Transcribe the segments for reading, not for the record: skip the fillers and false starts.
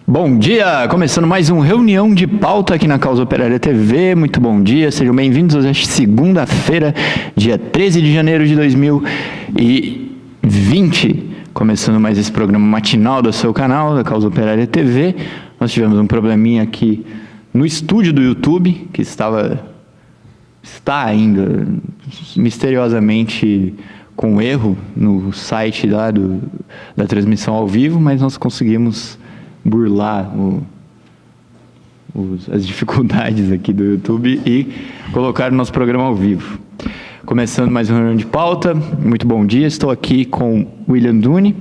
Bom dia, começando mais uma reunião de pauta aqui na Causa Operária TV. Muito bom dia, sejam bem-vindos hoje, segunda-feira, dia 13 de janeiro de 2020. Começando mais esse programa matinal do seu canal, da Causa Operária TV. Nós tivemos um probleminha aqui no estúdio do YouTube, que está ainda misteriosamente com erro no site lá da transmissão ao vivo, mas nós conseguimos burlar as dificuldades aqui do YouTube e colocar o nosso programa ao vivo. Começando mais uma reunião de pauta, muito bom dia, estou aqui com William Duni.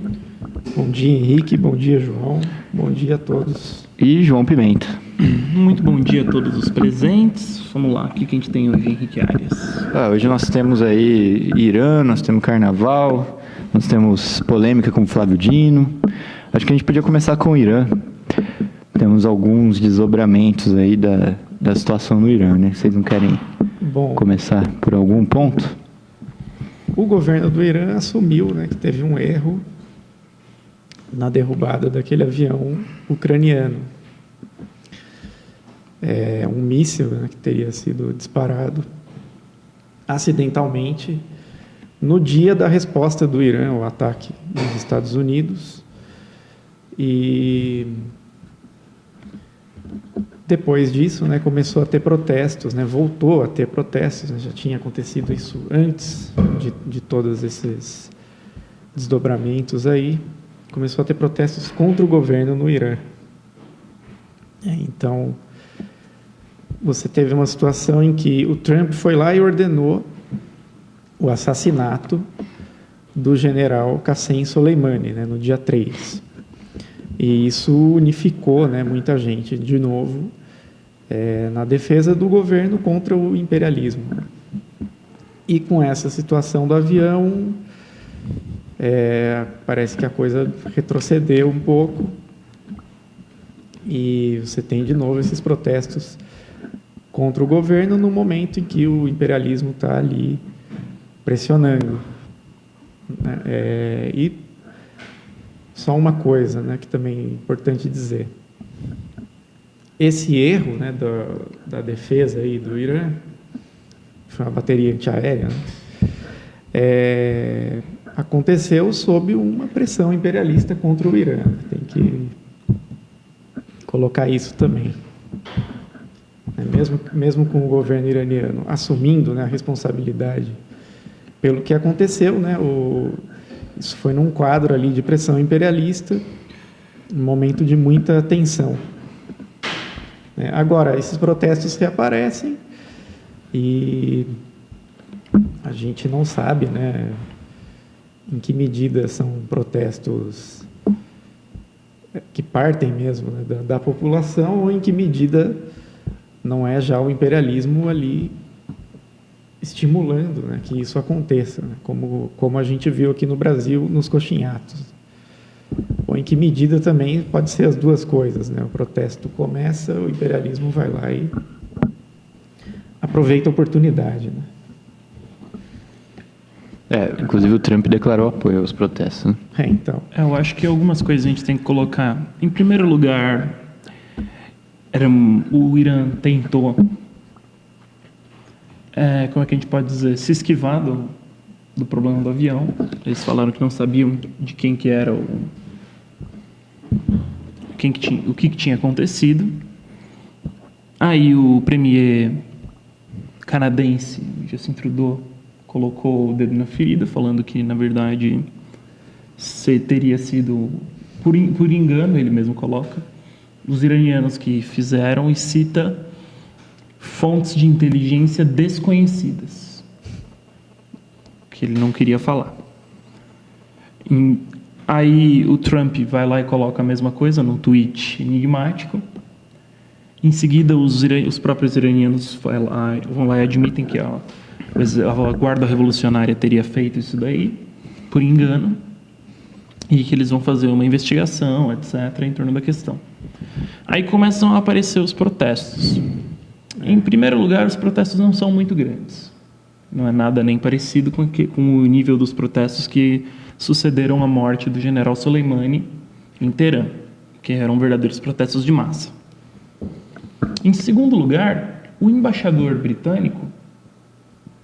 Bom dia, Henrique, bom dia, João, bom dia a todos. E João Pimenta. Muito bom dia a todos os presentes. Vamos lá, o que a gente tem hoje, Henrique Arias? Hoje nós temos aí Irã, nós temos Carnaval, nós temos polêmica com Flávio Dino. Acho que a gente podia começar com o Irã. Temos alguns desdobramentos aí da situação no Irã, né? Vocês não querem começar por algum ponto? O governo do Irã assumiu, né, que teve um erro na derrubada daquele avião ucraniano. Um míssil, né, que teria sido disparado acidentalmente no dia da resposta do Irã ao ataque dos Estados Unidos. E depois disso, né, começou a ter protestos, né, voltou a ter protestos, né, já tinha acontecido isso antes de todos esses desdobramentos aí, começou a ter protestos contra o governo no Irã. Então, você teve uma situação em que o Trump foi lá e ordenou o assassinato do general Qassem Soleimani, né, no dia 3. E isso unificou, né, muita gente, de novo, na defesa do governo contra o imperialismo. E com essa situação do avião, parece que a coisa retrocedeu um pouco e você tem de novo esses protestos contra o governo no momento em que o imperialismo está ali pressionando. E só uma coisa, né, que também é importante dizer. Esse erro, né, da defesa aí do Irã, foi uma bateria antiaérea, né, aconteceu sob uma pressão imperialista contra o Irã. Tem que colocar isso também. Mesmo com o governo iraniano assumindo, né, a responsabilidade pelo que aconteceu, né, isso foi num quadro ali de pressão imperialista, um momento de muita tensão. Agora, esses protestos reaparecem e a gente não sabe, né, em que medida são protestos que partem mesmo, né, da população, ou em que medida não é já o imperialismo ali estimulando, né, que isso aconteça, né, como a gente viu aqui no Brasil nos coxinhatos. Ou em que medida também pode ser as duas coisas, né? O protesto começa, o imperialismo vai lá e aproveita a oportunidade, né? Inclusive o Trump declarou apoio aos protestos, né? Então. Eu acho que algumas coisas a gente tem que colocar. Em primeiro lugar, o Irã tentou, como é que a gente pode dizer, se esquivar do problema do avião. Eles falaram que não sabiam de quem que era o que tinha acontecido. Aí o premier canadense, Justin Trudeau, colocou o dedo na ferida, falando que, na verdade, teria sido, por engano, ele mesmo coloca, os iranianos que fizeram, e cita fontes de inteligência desconhecidas, que ele não queria falar. Aí o Trump vai lá e coloca a mesma coisa num tweet enigmático. Em seguida, os próprios iranianos vão lá e admitem que a Guarda Revolucionária teria feito isso daí, por engano, e que eles vão fazer uma investigação, etc., em torno da questão. Aí começam a aparecer os protestos. Em primeiro lugar, os protestos não são muito grandes. Não é nada nem parecido com o nível dos protestos que sucederam a morte do general Soleimani em Teherã, que eram verdadeiros protestos de massa. Em segundo lugar, o embaixador britânico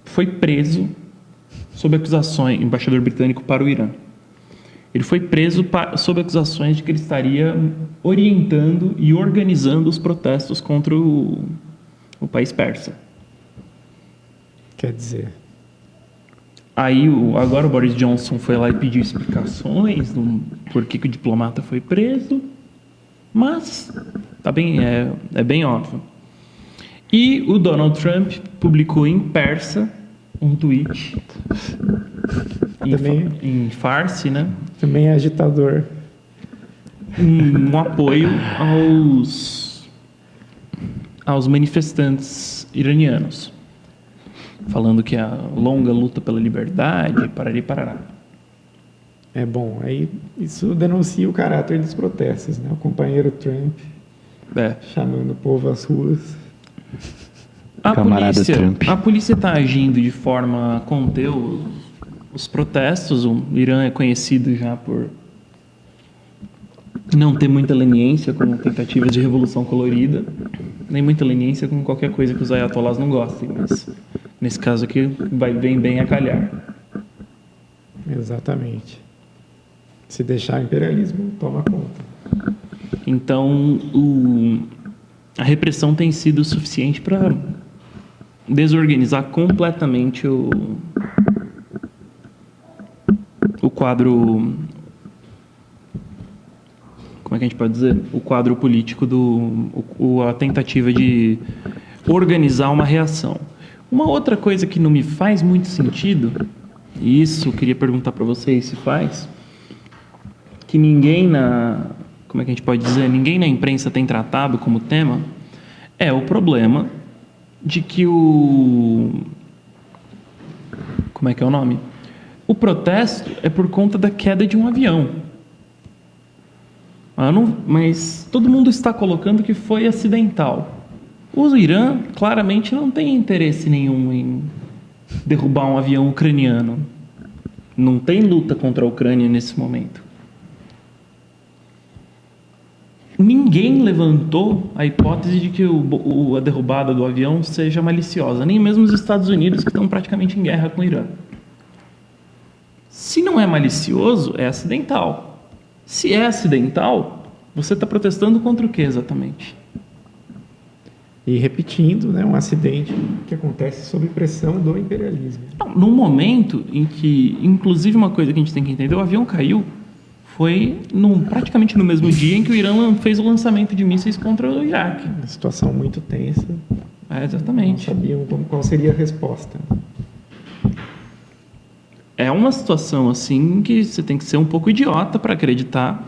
foi preso sob acusações, embaixador britânico para o Irã. Ele foi preso sob acusações de que ele estaria orientando e organizando os protestos contra o país persa. Quer dizer... Aí, agora o Boris Johnson foi lá e pediu explicações do porquê que o diplomata foi preso, mas tá bem, é bem óbvio. E o Donald Trump publicou em persa um tweet, em farsi, né? Também é agitador. Um apoio aos manifestantes iranianos, falando que a longa luta pela liberdade, parari parará. Bom, aí isso denuncia o caráter dos protestos, né? O companheiro Trump chamando o povo às ruas. A polícia está agindo de forma a conter os protestos. O Irã é conhecido já por não ter muita leniência com tentativas de revolução colorida, nem muita leniência com qualquer coisa que os ayatollahs não gostem, mas nesse caso aqui vem bem a calhar. Exatamente. Se deixar o imperialismo, toma conta. Então, a repressão tem sido suficiente para desorganizar completamente o quadro... Como é que a gente pode dizer? O quadro político, a tentativa de organizar uma reação. Uma outra coisa que não me faz muito sentido, e isso eu queria perguntar para vocês se faz, que ninguém como é que a gente pode dizer? Ninguém na imprensa tem tratado como tema, é o problema de que como é que é o nome? O protesto é por conta da queda de um avião. Mas todo mundo está colocando que foi acidental. O Irã claramente não tem interesse nenhum em derrubar um avião ucraniano. Não tem luta contra a Ucrânia nesse momento. Ninguém levantou a hipótese de que a derrubada do avião seja maliciosa, nem mesmo os Estados Unidos, que estão praticamente em guerra com o Irã. Se não é malicioso, é acidental. Se é acidental, você está protestando contra o que exatamente? E repetindo, né, um acidente que acontece sob pressão do imperialismo. Num momento em que, inclusive uma coisa que a gente tem que entender, o avião caiu, foi praticamente no mesmo dia em que o Irã fez o lançamento de mísseis contra o Iraque. Uma situação muito tensa. Exatamente. Não sabiam qual seria a resposta. É uma situação assim que você tem que ser um pouco idiota para acreditar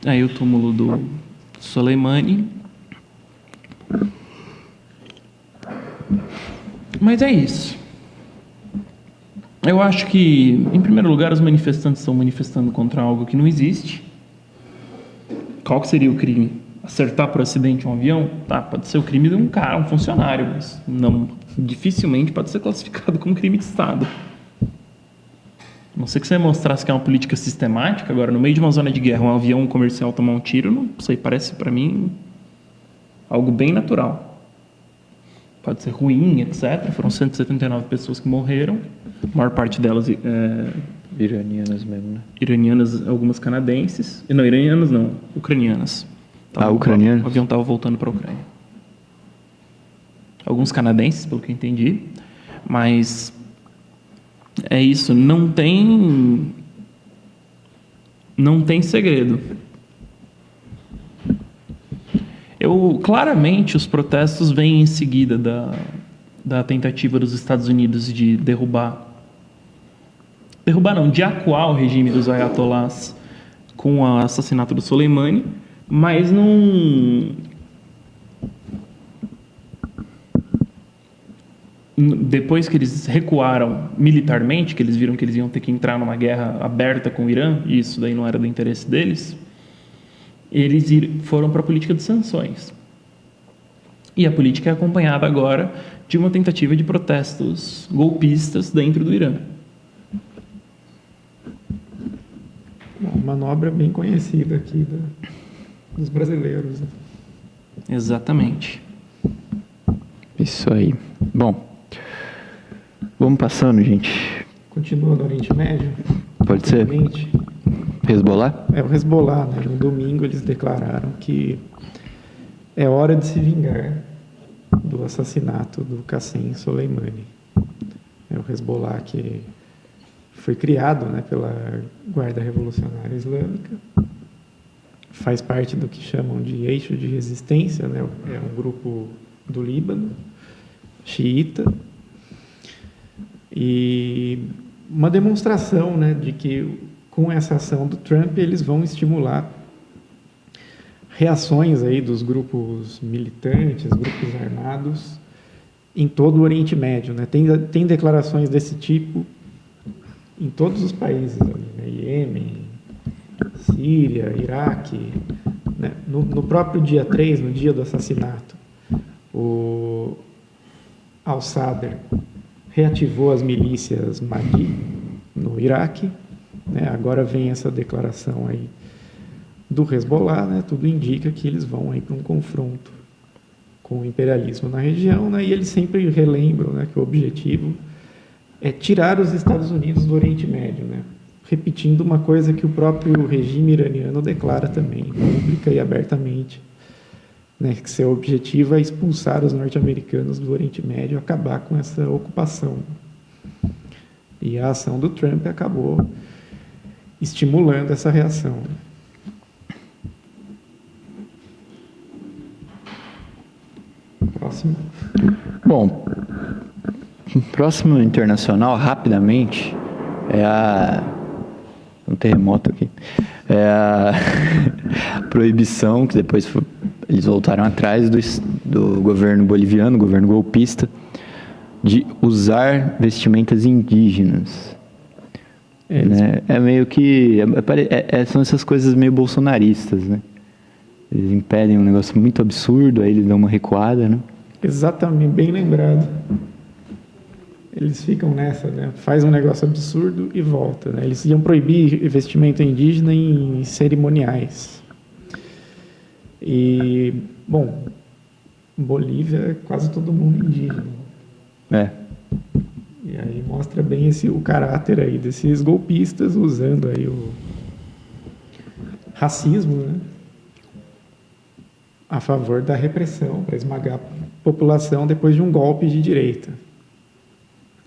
Aí o túmulo do Soleimani. Mas é isso. Eu acho que, em primeiro lugar, os manifestantes estão manifestando contra algo que não existe. Qual que seria o crime? Acertar por acidente um avião? Tá, pode ser o crime de um cara, um funcionário, mas não, dificilmente pode ser classificado como crime de Estado. A não ser que você mostrasse que é uma política sistemática. Agora, no meio de uma zona de guerra, um avião comercial tomar um tiro, não sei, parece para mim algo bem natural. Pode ser ruim, etc. Foram 179 pessoas que morreram, a maior parte delas Iranianas mesmo, né? iranianas, algumas canadenses. Não, iranianas não, ucranianas. Ucranianas? O avião estava voltando para a Ucrânia. Alguns canadenses, pelo que eu entendi. Mas é isso, não tem segredo. Claramente, os protestos vêm em seguida da tentativa dos Estados Unidos de de acuar o regime dos ayatollahs com o assassinato do Soleimani, mas não... Depois que eles recuaram militarmente, que eles viram que eles iam ter que entrar numa guerra aberta com o Irã, e isso daí não era do interesse deles, eles foram para a política de sanções. E a política é acompanhada agora de uma tentativa de protestos golpistas dentro do Irã. Uma manobra bem conhecida aqui dos brasileiros. Né? Exatamente. Isso aí. Bom, vamos passando, gente. Continua no Oriente Médio? Pode ser? Obviamente. Hezbollah? É o Hezbollah, né? No domingo eles declararam que é hora de se vingar do assassinato do Qassem Soleimani. É o Hezbollah que foi criado, né, pela Guarda Revolucionária Islâmica. Faz parte do que chamam de eixo de resistência, né? É um grupo do Líbano, xiita. E uma demonstração, né, de que com essa ação do Trump eles vão estimular reações aí dos grupos militantes, grupos armados em todo o Oriente Médio, né? Tem declarações desse tipo em todos os países, ali, né? Iêmen, Síria, Iraque, né? No próprio dia 3, no dia do assassinato, o al-Sadr reativou as milícias Mahdi no Iraque, né? Agora vem essa declaração aí do Hezbollah, né? Tudo indica que eles vão aí para um confronto com o imperialismo na região, né? E eles sempre relembram, né, que o objetivo é tirar os Estados Unidos do Oriente Médio, né? Repetindo uma coisa que o próprio regime iraniano declara também, pública e abertamente, né? Que seu objetivo é expulsar os norte-americanos do Oriente Médio, acabar com essa ocupação. E a ação do Trump acabou estimulando essa reação. Próximo. Bom, próximo internacional, rapidamente, um terremoto aqui. É a proibição, que depois eles voltaram atrás do governo boliviano, governo golpista, de usar vestimentas indígenas. Né? É meio que... são essas coisas meio bolsonaristas, né? Eles impedem um negócio muito absurdo, aí eles dão uma recuada, né? Exatamente, bem lembrado. Eles ficam nessa, né? Faz um negócio absurdo e volta, né? Eles iam proibir vestimenta indígena em cerimoniais. E, bom, Bolívia é quase todo mundo indígena. É. E aí mostra bem o caráter aí desses golpistas usando aí o racismo, né? A favor da repressão, para esmagar a população depois de um golpe de direita.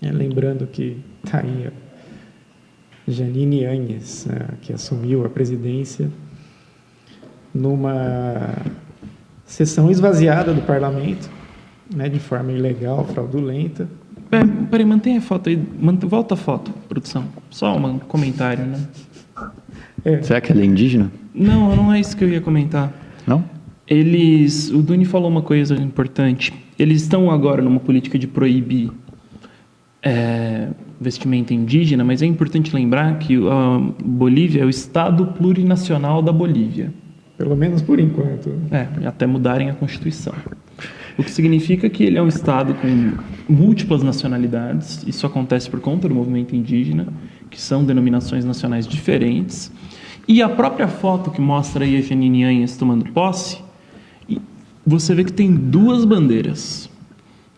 Lembrando que está aí a Jeanine Áñez, né, que assumiu a presidência numa sessão esvaziada do parlamento, né, de forma ilegal, fraudulenta. Peraí, mantém a foto aí, volta a foto, produção. Só um comentário, né? Será que ela é indígena? Não é isso que eu ia comentar. Não? O Duni falou uma coisa importante. Eles estão agora numa política de proibir vestimenta indígena, mas é importante lembrar que a Bolívia é o estado plurinacional da Bolívia. Pelo menos por enquanto. Até mudarem a Constituição. O que significa que ele é um estado com múltiplas nacionalidades. Isso acontece por conta do movimento indígena, que são denominações nacionais diferentes. E a própria foto que mostra aí a Jeanine Áñez tomando posse, você vê que tem duas bandeiras.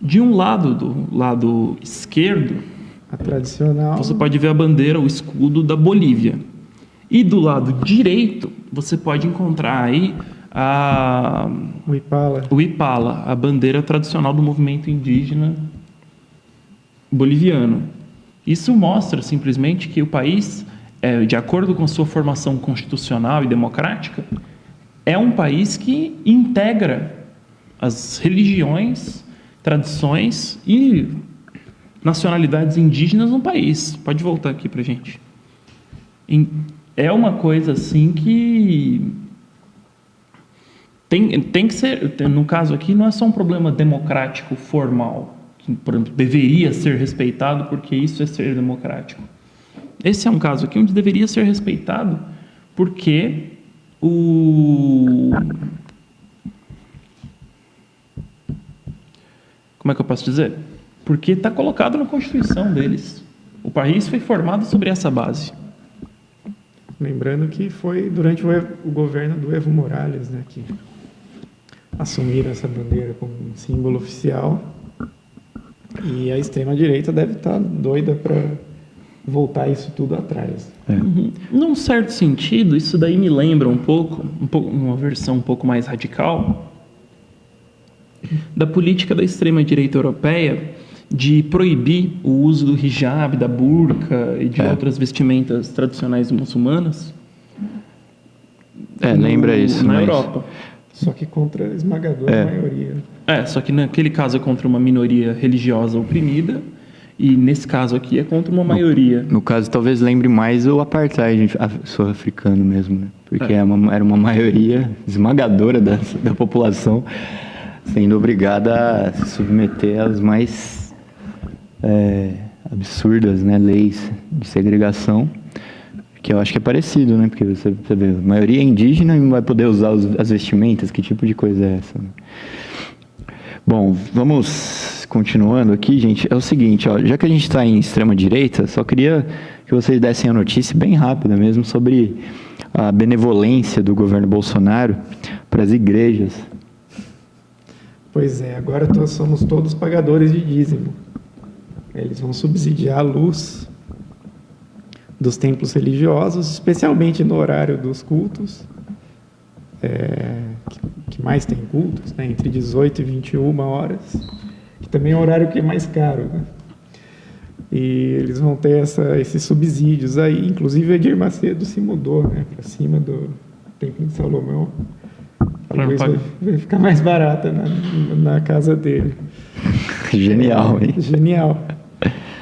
De um lado, do lado esquerdo, A tradicional. você pode ver a bandeira, o escudo da Bolívia. E do lado direito, você pode encontrar aí O Ipala. o Ipala, a bandeira tradicional do movimento indígena boliviano. Isso mostra simplesmente que o país, de acordo com a sua formação constitucional e democrática, é um país que integra as religiões, tradições e nacionalidades indígenas no país. Pode voltar aqui pra gente. É uma coisa assim que tem que ser, no caso aqui, não é só um problema democrático formal, que, por exemplo, deveria ser respeitado porque isso é ser democrático. Esse é um caso aqui onde deveria ser respeitado porque como é que eu posso dizer? Porque está colocado na Constituição deles. O país foi formado sobre essa base. Lembrando que foi durante o governo do Evo Morales, né, que assumiram essa bandeira como um símbolo oficial. E a extrema-direita deve estar doida para voltar isso tudo atrás. Num certo sentido, isso daí me lembra um pouco, uma versão um pouco mais radical da política da extrema-direita europeia de proibir o uso do hijab, da burca e de outras vestimentas tradicionais muçulmanas. Lembra isso. Na Europa. Só que contra a esmagadora maioria. Só que naquele caso é contra uma minoria religiosa oprimida e nesse caso aqui é contra uma maioria. No caso, talvez lembre mais o apartheid sul-africano mesmo, né? Porque era uma maioria esmagadora da população sendo obrigada a se submeter às mais absurdas, né, leis de segregação, que eu acho que é parecido, né? Porque você vê, a maioria é indígena e não vai poder usar as vestimentas. Que tipo de coisa é essa? Né? Bom, vamos continuando aqui, gente. É o seguinte, já que a gente está em extrema-direita, só queria que vocês dessem a notícia bem rápida mesmo sobre a benevolência do governo Bolsonaro para as igrejas. Pois é, agora somos todos pagadores de dízimo. Eles vão subsidiar a luz dos templos religiosos, especialmente no horário dos cultos, que mais tem cultos, né, entre 18 e 21 horas, que também é o horário que é mais caro. Né? E eles vão ter esses subsídios aí, inclusive o Edir Macedo se mudou, né, para cima do Templo de Salomão. Talvez vai ficar mais barata na casa dele. Genial, hein? Genial.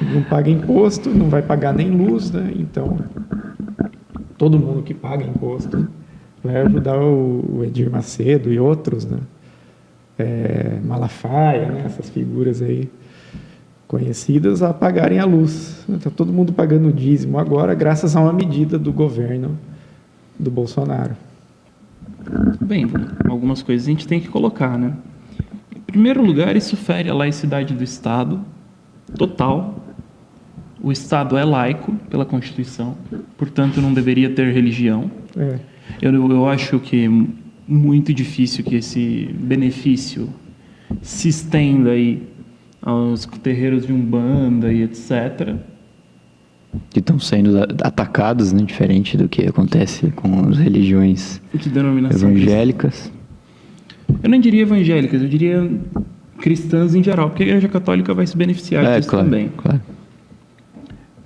Não paga imposto, não vai pagar nem luz, né? Então, todo mundo que paga imposto vai ajudar o Edir Macedo e outros, né? Malafaia, né? Essas figuras aí conhecidas a pagarem a luz. Está todo mundo pagando o dízimo agora, graças a uma medida do governo do Bolsonaro. Bem, algumas coisas a gente tem que colocar, né? Em primeiro lugar, isso fere a laicidade do Estado, total. O Estado é laico pela Constituição, portanto não deveria ter religião. Eu acho que é muito difícil que esse benefício se estenda aí aos terreiros de Umbanda e etc. Que estão sendo atacados, né, diferente do que acontece com as religiões evangélicas. Eu não diria evangélicas, eu diria cristãs em geral, porque a Igreja Católica vai se beneficiar disso também. Claro.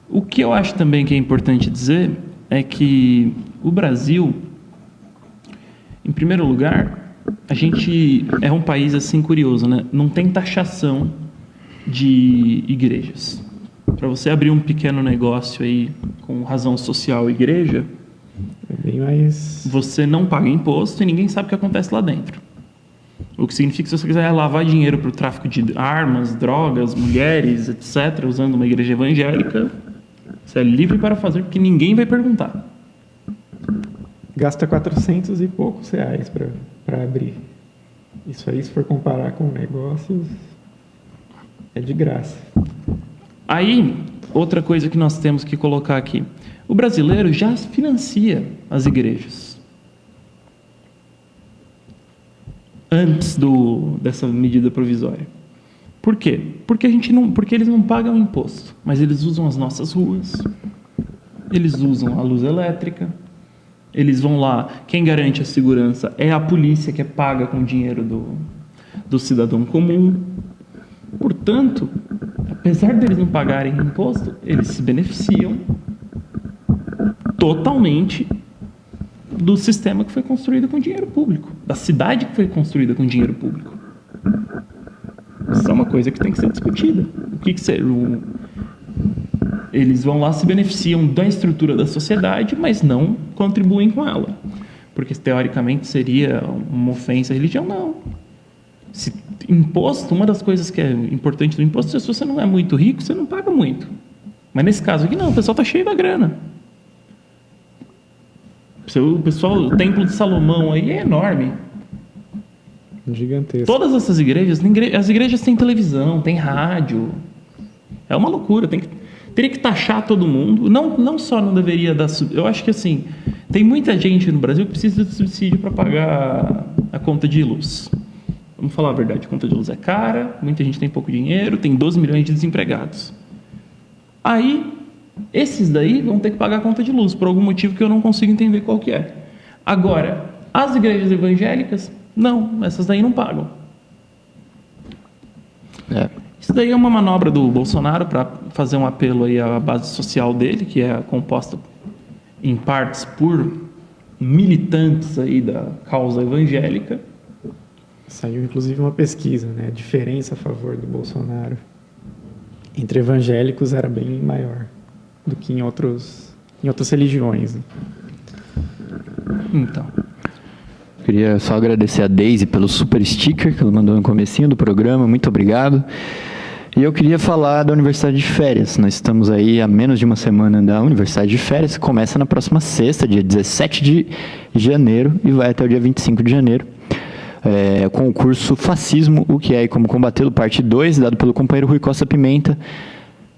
O que eu acho também que é importante dizer é que o Brasil, em primeiro lugar, a gente é um país assim curioso, né? Não tem taxação de igrejas. Para você abrir um pequeno negócio aí com razão social igreja, Bem mais... Você não paga imposto e ninguém sabe o que acontece lá dentro. O que significa que se você quiser lavar dinheiro para o tráfico de armas, drogas, mulheres, etc., usando uma igreja evangélica, você é livre para fazer, porque ninguém vai perguntar. Gasta 400 e poucos reais para abrir. Isso aí, se for comparar com negócios, é de graça. Aí, outra coisa que nós temos que colocar aqui. O brasileiro já financia as igrejas. Antes dessa medida provisória. Por quê? Porque eles não pagam imposto, mas eles usam as nossas ruas, eles usam a luz elétrica, eles vão lá, quem garante a segurança é a polícia, que é paga com dinheiro do cidadão comum. Portanto, apesar deles não pagarem imposto, eles se beneficiam totalmente do sistema que foi construído com dinheiro público, da cidade que foi construída com dinheiro público. Isso é uma coisa que tem que ser discutida. Eles vão lá, se beneficiam da estrutura da sociedade, mas não contribuem com ela. Porque, teoricamente, seria uma ofensa à religião. Não. Imposto, uma das coisas que é importante do imposto é se você não é muito rico, você não paga muito. Mas nesse caso aqui, não. O pessoal está cheio da grana. O Templo de Salomão aí é enorme. Gigantesco. Todas essas igrejas, as igrejas têm televisão, têm rádio. É uma loucura. Teria que taxar todo mundo. Não só não deveria dar... Eu acho que assim, tem muita gente no Brasil que precisa de subsídio para pagar a conta de luz. Vamos falar a verdade, a conta de luz é cara, muita gente tem pouco dinheiro, tem 12 milhões de desempregados. Aí, esses daí vão ter que pagar a conta de luz, por algum motivo que eu não consigo entender qual que é. Agora, as igrejas evangélicas, não, essas daí não pagam. Isso daí é uma manobra do Bolsonaro para fazer um apelo aí à base social dele, que é composta em partes por militantes aí da causa evangélica. Saiu inclusive uma pesquisa, né? A diferença a favor do Bolsonaro entre evangélicos era bem maior do que em outras religiões. Né? Então, Queria só agradecer a Daisy pelo super sticker que ela mandou no comecinho do programa, muito obrigado. E eu queria falar da Universidade de Férias. Nós estamos aí há menos de uma semana da Universidade de Férias, que começa na próxima sexta, dia 17 de janeiro, e vai até o dia 25 de janeiro. Com o curso Fascismo, o que é e como combatê-lo, parte 2, dado pelo companheiro Rui Costa Pimenta.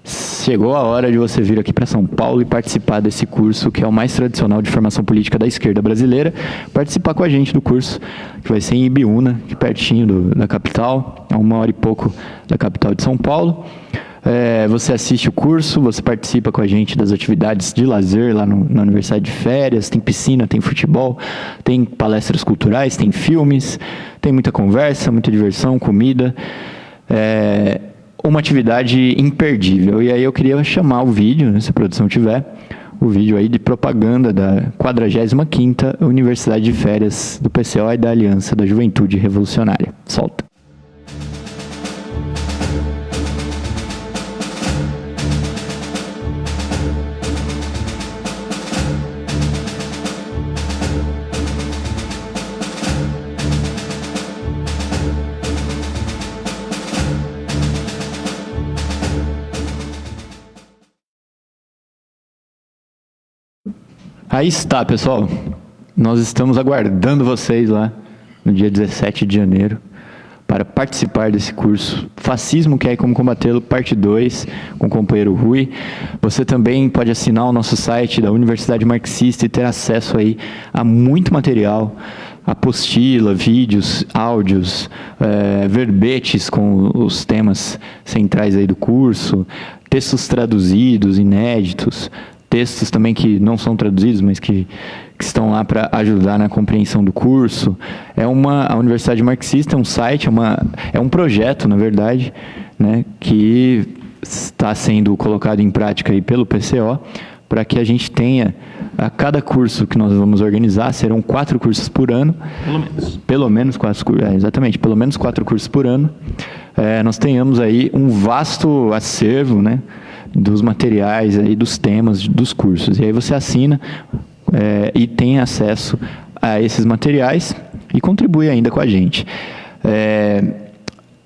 Chegou a hora de você vir aqui para São Paulo e participar desse curso, que é o mais tradicional de formação política da esquerda brasileira. Participar com a gente do curso, que vai ser em Ibiúna, aqui pertinho da capital, a 1 hora e pouco da capital de São Paulo. Você assiste o curso, você participa com a gente das atividades de lazer lá na Universidade de Férias, tem piscina, tem futebol, tem palestras culturais, tem filmes, tem muita conversa, muita diversão, comida. Uma atividade imperdível. E aí eu queria chamar o vídeo, né, se a produção tiver, o vídeo aí de propaganda da 45ª Universidade de Férias do PCO e da Aliança da Juventude Revolucionária. Solta. Aí está, pessoal. Nós estamos aguardando vocês lá no dia 17 de janeiro para participar desse curso Fascismo, que é como combatê-lo, parte 2, com o companheiro Rui. Você também pode assinar o nosso site da Universidade Marxista e ter acesso aí a muito material, apostila, vídeos, áudios, verbetes com os temas centrais aí do curso, textos traduzidos, inéditos, textos também que não são traduzidos, mas que estão lá para ajudar na compreensão do curso. A Universidade Marxista é um site, é um projeto, na verdade, né, que está sendo colocado em prática aí pelo PCO, para que a gente tenha, a cada curso que nós vamos organizar, serão 4 cursos por ano. Pelo menos 4 cursos, exatamente, pelo menos 4 cursos por ano. Nós tenhamos aí um vasto acervo, né, dos materiais, aí, dos temas, dos cursos. E aí você assina, e tem acesso a esses materiais e contribui ainda com a gente.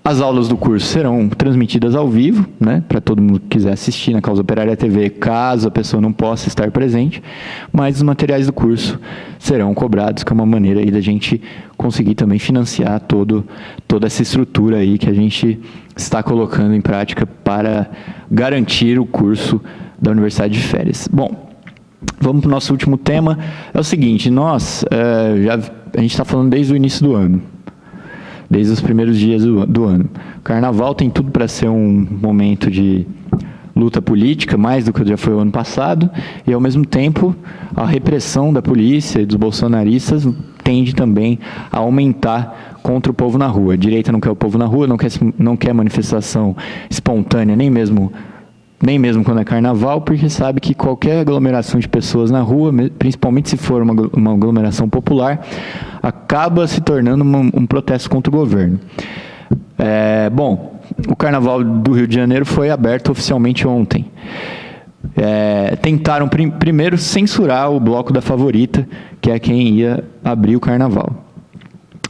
As aulas do curso serão transmitidas ao vivo, né, para todo mundo que quiser assistir na Causa Operária TV, caso a pessoa não possa estar presente, mas os materiais do curso serão cobrados, que é uma maneira aí da gente conseguir também financiar toda essa estrutura aí que a gente está colocando em prática para garantir o curso da Universidade de Férias. Bom, vamos para o nosso último tema. É o seguinte, a gente está falando desde o início do ano, desde os primeiros dias do ano. O Carnaval tem tudo para ser um momento de luta política, mais do que já foi o ano passado, e ao mesmo tempo a repressão da polícia e dos bolsonaristas tende também a aumentar contra o povo na rua. A direita não quer o povo na rua, não quer manifestação espontânea, nem mesmo quando é carnaval, porque sabe que qualquer aglomeração de pessoas na rua, principalmente se for uma aglomeração popular, acaba se tornando um protesto contra o governo. Bom, o Carnaval do Rio de Janeiro foi aberto oficialmente ontem. Tentaram primeiro censurar o bloco da Favorita, que é quem ia abrir o Carnaval.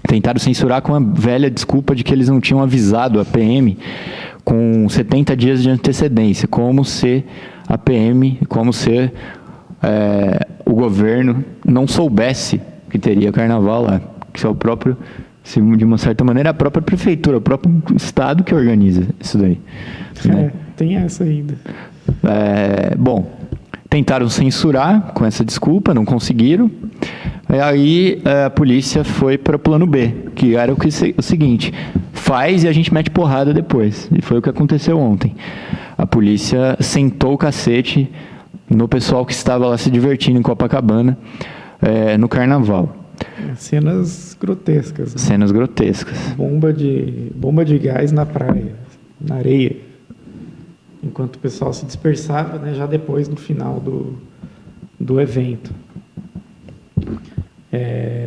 Tentaram censurar com a velha desculpa de que eles não tinham avisado a PM com 70 dias de antecedência, como se a PM, o governo não soubesse que teria carnaval lá, que é o próprio, de uma certa maneira, a própria prefeitura, o próprio estado que organiza isso daí. Né? Tem essa ainda. Bom, tentaram censurar com essa desculpa, não conseguiram. Aí a polícia foi para o plano B, que era o seguinte: faz e a gente mete porrada depois. E foi o que aconteceu ontem. A polícia sentou o cacete no pessoal que estava lá se divertindo em Copacabana, no Carnaval. Cenas grotescas. Né? Cenas grotescas. Bomba de gás na praia, na areia. Enquanto o pessoal se dispersava, né, já depois do final do evento.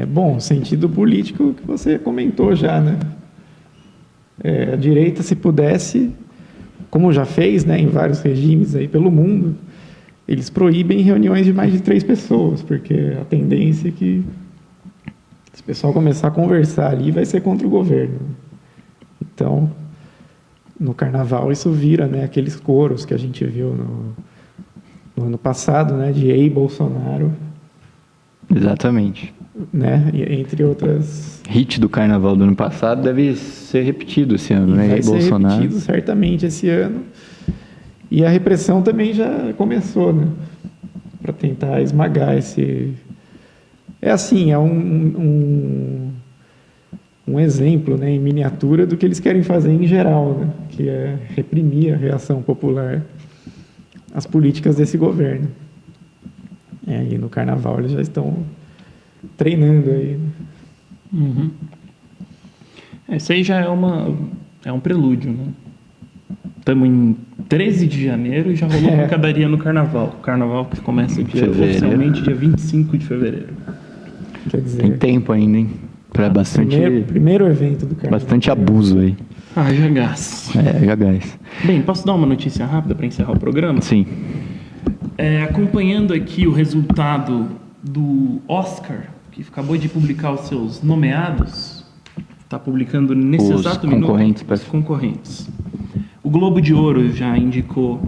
Bom, sentido político que você comentou já, né? A direita, se pudesse, como já fez, né, em vários regimes aí pelo mundo, eles proíbem reuniões de mais de 3 pessoas, porque a tendência é que se o pessoal começar a conversar ali, vai ser contra o governo. Então, no Carnaval, isso vira, né, aqueles coros que a gente viu no ano passado, né, de Ei Bolsonaro. Exatamente. Né, entre outras... Hit do Carnaval do ano passado deve ser repetido esse ano, né? Vai ser Bolsonaro. repetido certamente esse ano. E a repressão também já começou, né? Para tentar esmagar esse... É um exemplo, né, em miniatura do que eles querem fazer em geral, né? Que é reprimir a reação popular às políticas desse governo. E no Carnaval eles já estão treinando aí. Uhum. Esse aí já é um prelúdio, né? Estamos em 13 de janeiro e já rolou pancadaria no Carnaval. O Carnaval que começa oficialmente dia 25 de fevereiro. Quer dizer, tem tempo ainda, hein? Para bastante... Primeiro evento do Carnaval. Bastante abuso aí. Já gás. Já gás. Bem, posso dar uma notícia rápida para encerrar o programa? Sim. Acompanhando aqui o resultado do Oscar, que acabou de publicar os seus nomeados, está publicando nesse exato minuto os concorrentes. O Globo de Ouro já indicou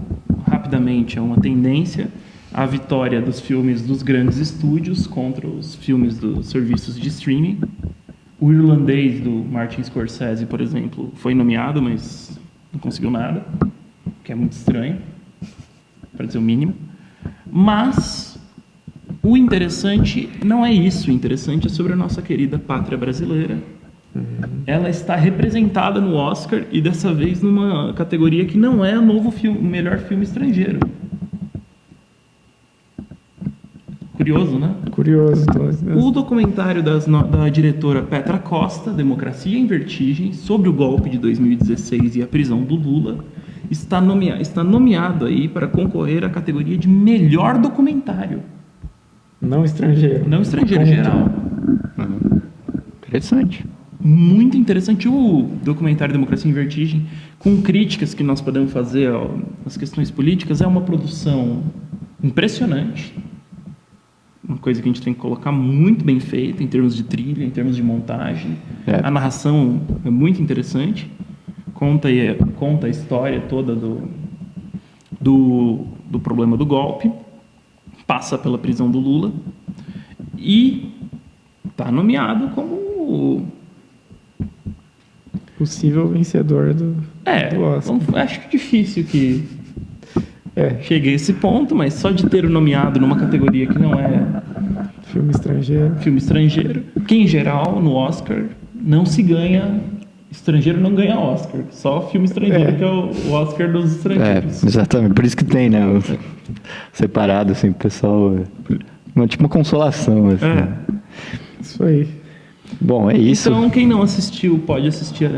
rapidamente uma tendência à vitória dos filmes dos grandes estúdios contra os filmes dos serviços de streaming. O Irlandês, do Martin Scorsese, por exemplo, foi nomeado, mas não conseguiu nada, que é muito estranho, para dizer o mínimo. Mas o interessante não é isso. O interessante é sobre a nossa querida pátria brasileira. Ela está representada no Oscar e dessa vez numa categoria que não é o melhor filme estrangeiro. Curioso, né? Curioso. O documentário da diretora Petra Costa, Democracia em Vertigem, sobre o golpe de 2016 e a prisão do Lula, está nomeado aí para concorrer à categoria de melhor documentário. Não estrangeiro. Não estrangeiro, geral. Interessante. Muito interessante o documentário Democracia em Vertigem, com críticas que nós podemos fazer às questões políticas. É uma produção impressionante, uma coisa que a gente tem que colocar muito bem feita em termos de trilha, em termos de montagem. A narração é muito interessante. Conta a história toda do problema do golpe. Passa pela prisão do Lula. E está nomeado como Possível vencedor do Oscar. Acho que difícil que chegue a esse ponto, mas só de ter o nomeado numa categoria que não é Filme estrangeiro. que em geral no Oscar não se ganha, estrangeiro não ganha Oscar, só filme estrangeiro que é o Oscar dos estrangeiros. Exatamente, por isso que tem, né? Separado, assim, pro pessoal. Tipo uma consolação, assim. Isso aí. Bom, é isso. Então, quem não assistiu, pode assistir.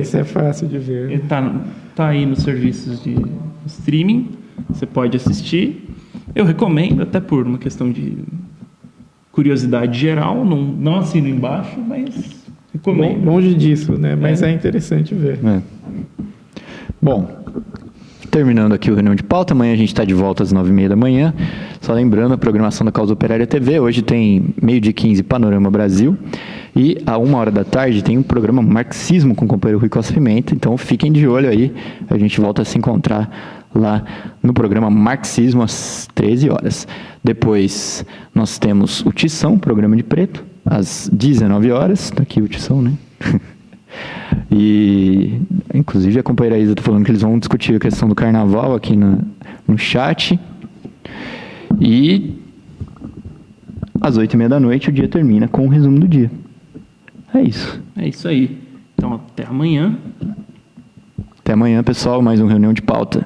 Isso é fácil de ver. Tá aí nos serviços de streaming. Você pode assistir. Eu recomendo, até por uma questão de curiosidade geral. Não assino embaixo, mas recomendo. Longe disso, né? Mas é interessante ver. Bom, terminando aqui o Reunião de Pauta, amanhã a gente está de volta às 9h30 da manhã. Só lembrando, a programação da Causa Operária TV, hoje tem 12h15 Panorama Brasil, e à 1h da tarde tem um programa Marxismo com o companheiro Rui Costa Pimenta, então fiquem de olho aí, a gente volta a se encontrar lá no programa Marxismo às 13 horas. Depois nós temos o Tição, programa de preto, às 19 horas, tá aqui o Tição, né? E, inclusive, a companheira Isa está falando que eles vão discutir a questão do carnaval aqui no chat. E às 8h30 da noite o dia termina com o resumo do dia. É isso. É isso aí. Então, até amanhã. Até amanhã, pessoal. Mais uma Reunião de Pauta.